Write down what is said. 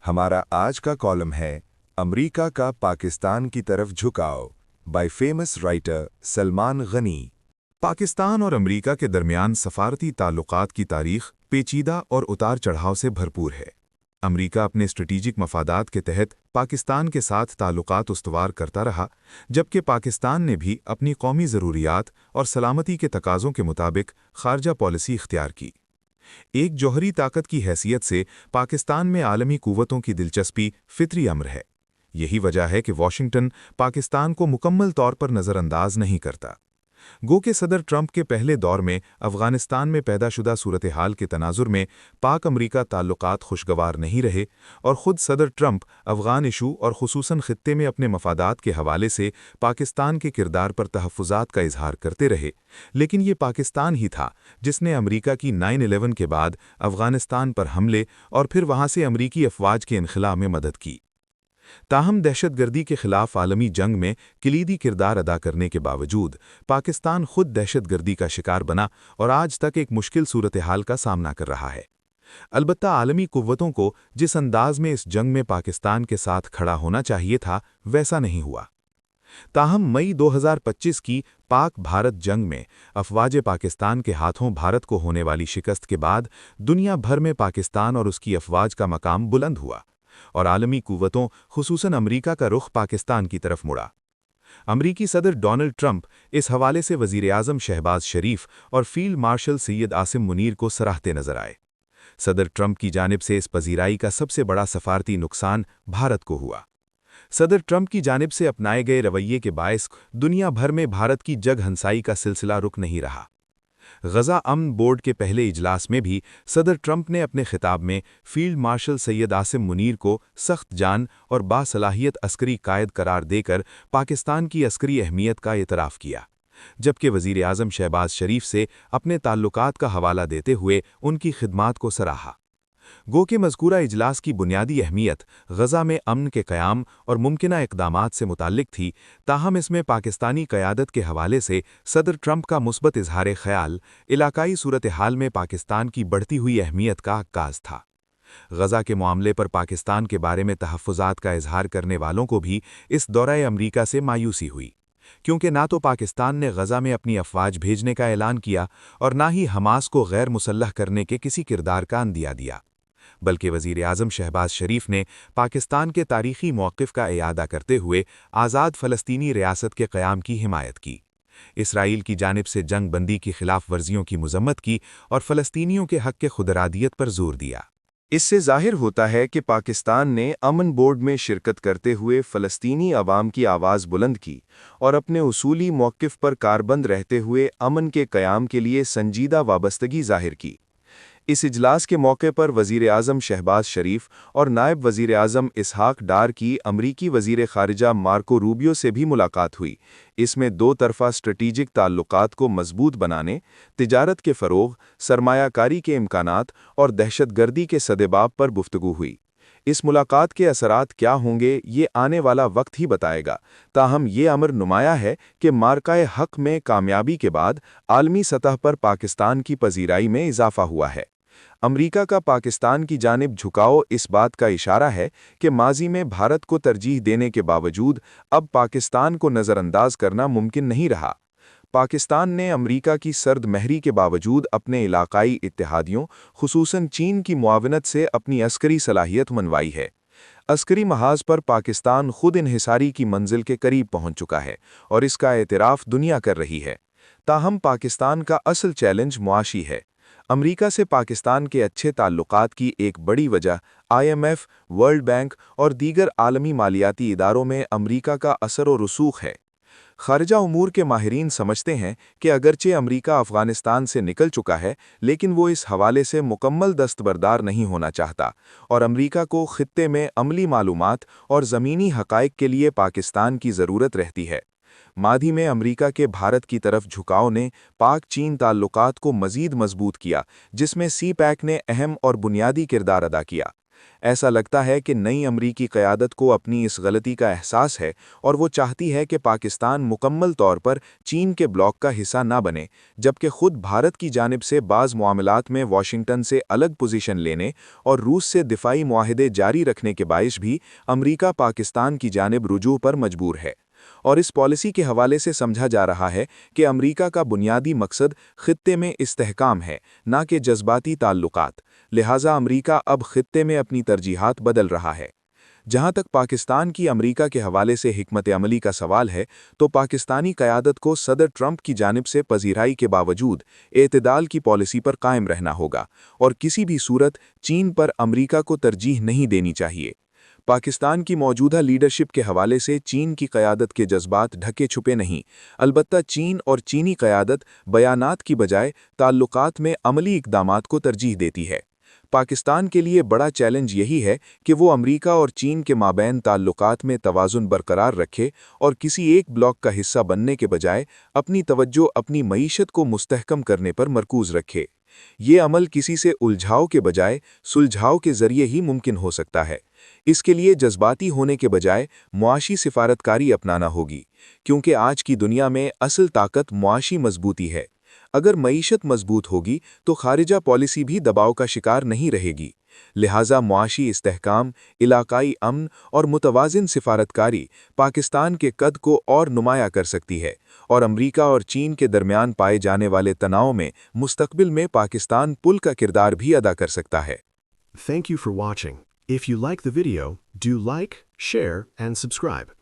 हमारा आज का कॉलम है अमेरिका का पाकिस्तान की तरफ झुकाव by famous writer Salman Ghani. Pakistan और अमेरिका के दरमियान सफारती ताल्लुकात की तारीख पेचीदा और उतार चढ़ाव से भरपूर है। अमेरिका अपने स्ट्रेटेजिक मफादात के तहत पाकिस्तान के साथ ताल्लुकात उस्तवार करता रहा, जबकि पाकिस्तान ने भी अपनी कौमी ज़रूरियात और सलामती के तकाज़ों के मुताबिक खारजा पॉलिसी इख्तियार की। एक जौहरी ताकत की हैसियत से पाकिस्तान में आलमी कुव्वतों की दिलचस्पी फितरी अम्र है। यही वजह है कि वाशिंगटन पाकिस्तान को मुकम्मल तौर पर नज़रअंदाज नहीं करता। गो के सदर ट्रंप के पहले दौर में अफगानिस्तान में पैदाशुदा सूरत हाल के तनाजुर में पाक अमरीका ताल्लुकात खुशगवार नहीं रहे और ख़ुद सदर ट्रंप अफगान इशू और खुसूसन खित्ते में अपने मफादात के हवाले से पाकिस्तान के किरदार पर तहफ़्फ़ुज़ात का इजहार करते रहे। लेकिन ये पाकिस्तान ही था जिसने अमरीका की 9/11 के बाद अफगानिस्तान पर हमले और फिर वहाँ से अमरीकी अफवाज के इनखला में मदद की। ताहम दहशतगर्दी के खिलाफ आलमी जंग में कलीदी किरदार अदा करने के बावजूद पाकिस्तान खुद दहशतगर्दी का शिकार बना और आज तक एक मुश्किल सूरत हाल का सामना कर रहा है। अलबत्ता आलमी कुव्वतों को जिस अंदाज में इस जंग में पाकिस्तान के साथ खड़ा होना चाहिए था, वैसा नहीं हुआ। ताहम मई 2025 की पाक भारत जंग में अफवाज पाकिस्तान के हाथों भारत को होने वाली शिकस्त के बाद दुनिया भर में पाकिस्तान और उसकी अफवाज का मकाम बुलंद हुआ और आलमी कुव्वतों खुसूसन अमरीका का रुख पाकिस्तान की तरफ मुड़ा। अमरीकी सदर डोनाल्ड ट्रंप इस हवाले से वज़ीर-ए-आज़म शहबाज शरीफ और फील्ड मार्शल सैयद आसिम मुनीर को सराहते नजर आए। सदर ट्रंप की जानिब से इस पजीराई का सबसे बड़ा सफारती नुकसान भारत को हुआ। सदर ट्रंप की जानिब से अपनाए गए रवैये के बायस दुनिया भर में भारत की जग हंसाई का सिलसिला रुक नहीं रहा। गज़ा अमन बोर्ड के पहले इजलास में भी सदर ट्रंप ने अपने खिताब में फील्ड मार्शल सैयद आसिम मुनीर को सख्त जान और बासलाहियत अस्करी कायद करार देकर पाकिस्तान की अस्करी अहमियत का एतराफ़ किया, जबकि वज़ीर-ए-आज़म शहबाज शरीफ से अपने ताल्लुकात का हवाला देते हुए उनकी खिदमात को सराहा। गो के मज़कूरा इजलास की बुनियादी अहमियत गज़ा में अमन के क़याम और मुमकिना इक़दामात से मुताल्लिक़ थी, ताहम इसमें पाकिस्तानी क़यादत के हवाले से सदर ट्रंप का मुस्बत इजहार ख़याल इलाकाई सूरत हाल में पाकिस्तान की बढ़ती हुई अहमियत का अक्कास था। गज़ा के मामले पर पाकिस्तान के बारे में तहफ़्फ़ुज़ात का इजहार करने वालों को भी इस दौरे अमरीका से मायूसी हुई, क्योंकि ना तो पाकिस्तान ने गज़ा में अपनी अफ़वाज भेजने का ऐलान किया और ना ही हमास को गैर मुसल्लह करने के किसी किरदार का अंदिया दिया, बल्कि वज़ीर-ए-आज़म शहबाज शरीफ ने पाकिस्तान के तारीख़ी मौक़िफ़ का इयादा करते हुए आज़ाद फ़लस्तीनी रियासत के क़याम की हिमायत की, इसराइल की जानिब से जंग बंदी की खिलाफ वर्जियों की मज़म्मत की और फ़लस्तीनियों के हक़ के खुदरादियत पर ज़ोर दिया। इससे ज़ाहिर होता है कि पाकिस्तान ने अमन बोर्ड में शिरकत करते हुए फ़लस्तीनी अवाम की आवाज़ बुलंद की और अपने उसूली मौक़िफ़ पर कारबंद रहते हुए अमन के क़याम के लिए संजीदा वाबस्तगी ज़ाहिर की। इस इजलास के मौके पर वज़ीर-ए-आज़म शहबाज शरीफ और नायब वज़ीर-ए-आज़म इसहाक़ डार की अमरीकी वज़ीर ख़ारिजा मार्को रूबियो से भी मुलाकात हुई। इसमें दो तरफ़ा स्ट्रेटेजिक ताल्लुकात को मज़बूत बनाने, तिजारत के फ़रोग़, सरमायाकारी के इम्कानात और दहशतगर्दी के सदेबाब पर गुफ्तगू हुई। इस मुलाकात के असरात क्या होंगे, ये आने वाला वक्त ही बताएगा, ताहम ये अमर नुमाया है कि मार्काए हक़ में कामयाबी के बाद आलमी सतह पर पाकिस्तान की पजीराई में इजाफ़ा हुआ है। अमरीका का पाकिस्तान की जानिब झुकाव इस बात का इशारा है कि माजी में भारत को तरजीह देने के बावजूद अब पाकिस्तान को नज़रअंदाज करना मुमकिन नहीं रहा। पाकिस्तान ने अमरीका की सर्द महरी के बावजूद अपने इलाकाई इत्तेहादियों खुसूसन चीन की मुआवनत से अपनी अस्करी सलाहियत मनवाई है। अस्करी महाज पर पाकिस्तान खुद इन्हिसारी की मंजिल के करीब पहुंच चुका है और इसका एतराफ़ दुनिया कर रही है। ताहम पाकिस्तान का असल चैलेंज मुआशी है। अमरीका से पाकिस्तान के अच्छे ताल्लुकात की एक बड़ी वजह IMF, वर्ल्ड बैंक और दीगर आलमी मालियाती इदारों में अमरीका का असर और रसूख है। खारिजा उमूर के माहिरीन समझते हैं कि अगरचे अमरीका अफ़गानिस्तान से निकल चुका है, लेकिन वो इस हवाले से मुकम्मल दस्तबरदार नहीं होना चाहता और अमरीका को खित्ते में अमली मालूमात और ज़मीनी हक़ाइक़ के लिए पाकिस्तान की ज़रूरत रहती है। मादी में अमरीका के भारत की तरफ झुकाव ने पाक चीन ताल्लुकात को मज़ीद मजबूत किया, जिसमें CPEC ने अहम और बुनियादी किरदार अदा किया। ایسا لگتا ہے کہ نئی امریکی قیادت کو اپنی اس غلطی کا احساس ہے اور وہ چاہتی ہے کہ پاکستان مکمل طور پر چین کے بلاک کا حصہ نہ بنے، جبکہ خود بھارت کی جانب سے بعض معاملات میں واشنگٹن سے الگ پوزیشن لینے اور روس سے دفاعی معاہدے جاری رکھنے کے باعث بھی امریکہ پاکستان کی جانب رجوع پر مجبور ہے۔ اور اس پالیسی کے حوالے سے سمجھا جا رہا ہے کہ امریکہ کا بنیادی مقصد خطے میں استحکام ہے، نہ کہ جذباتی تعلقات، لہٰذا امریکہ اب خطے میں اپنی ترجیحات بدل رہا ہے۔ جہاں تک پاکستان کی امریکہ کے حوالے سے حکمت عملی کا سوال ہے، تو پاکستانی قیادت کو صدر ٹرمپ کی جانب سے پذیرائی کے باوجود اعتدال کی پالیسی پر قائم رہنا ہوگا اور کسی بھی صورت چین پر امریکہ کو ترجیح نہیں دینی چاہیے۔ پاکستان کی موجودہ لیڈرشپ کے حوالے سے چین کی قیادت کے جذبات ڈھکے چھپے نہیں، البتہ چین اور چینی قیادت بیانات کی بجائے تعلقات میں عملی اقدامات کو ترجیح دیتی ہے۔ پاکستان کے لیے بڑا چیلنج یہی ہے کہ وہ امریکہ اور چین کے مابین تعلقات میں توازن برقرار رکھے اور کسی ایک بلاک کا حصہ بننے کے بجائے اپنی توجہ اپنی معیشت کو مستحکم کرنے پر مرکوز رکھے۔ یہ عمل کسی سے الجھاؤ کے بجائے سلجھاؤ کے ذریعے ہی ممکن ہو سکتا ہے۔ اس کے لیے جذباتی ہونے کے بجائے معاشی سفارتکاری اپنانا ہوگی، کیونکہ آج کی دنیا میں اصل طاقت معاشی مضبوطی ہے۔ اگر معیشت مضبوط ہوگی تو خارجہ پالیسی بھی دباؤ کا شکار نہیں رہے گی، لہٰذا معاشی استحکام، علاقائی امن اور متوازن سفارتکاری پاکستان کے قد کو اور نمایاں کر سکتی ہے اور امریکہ اور چین کے درمیان پائے جانے والے تناؤ میں مستقبل میں پاکستان پل کا کردار بھی ادا کر سکتا ہے۔ Thank you for watching. If you like the video, do like, share, and subscribe.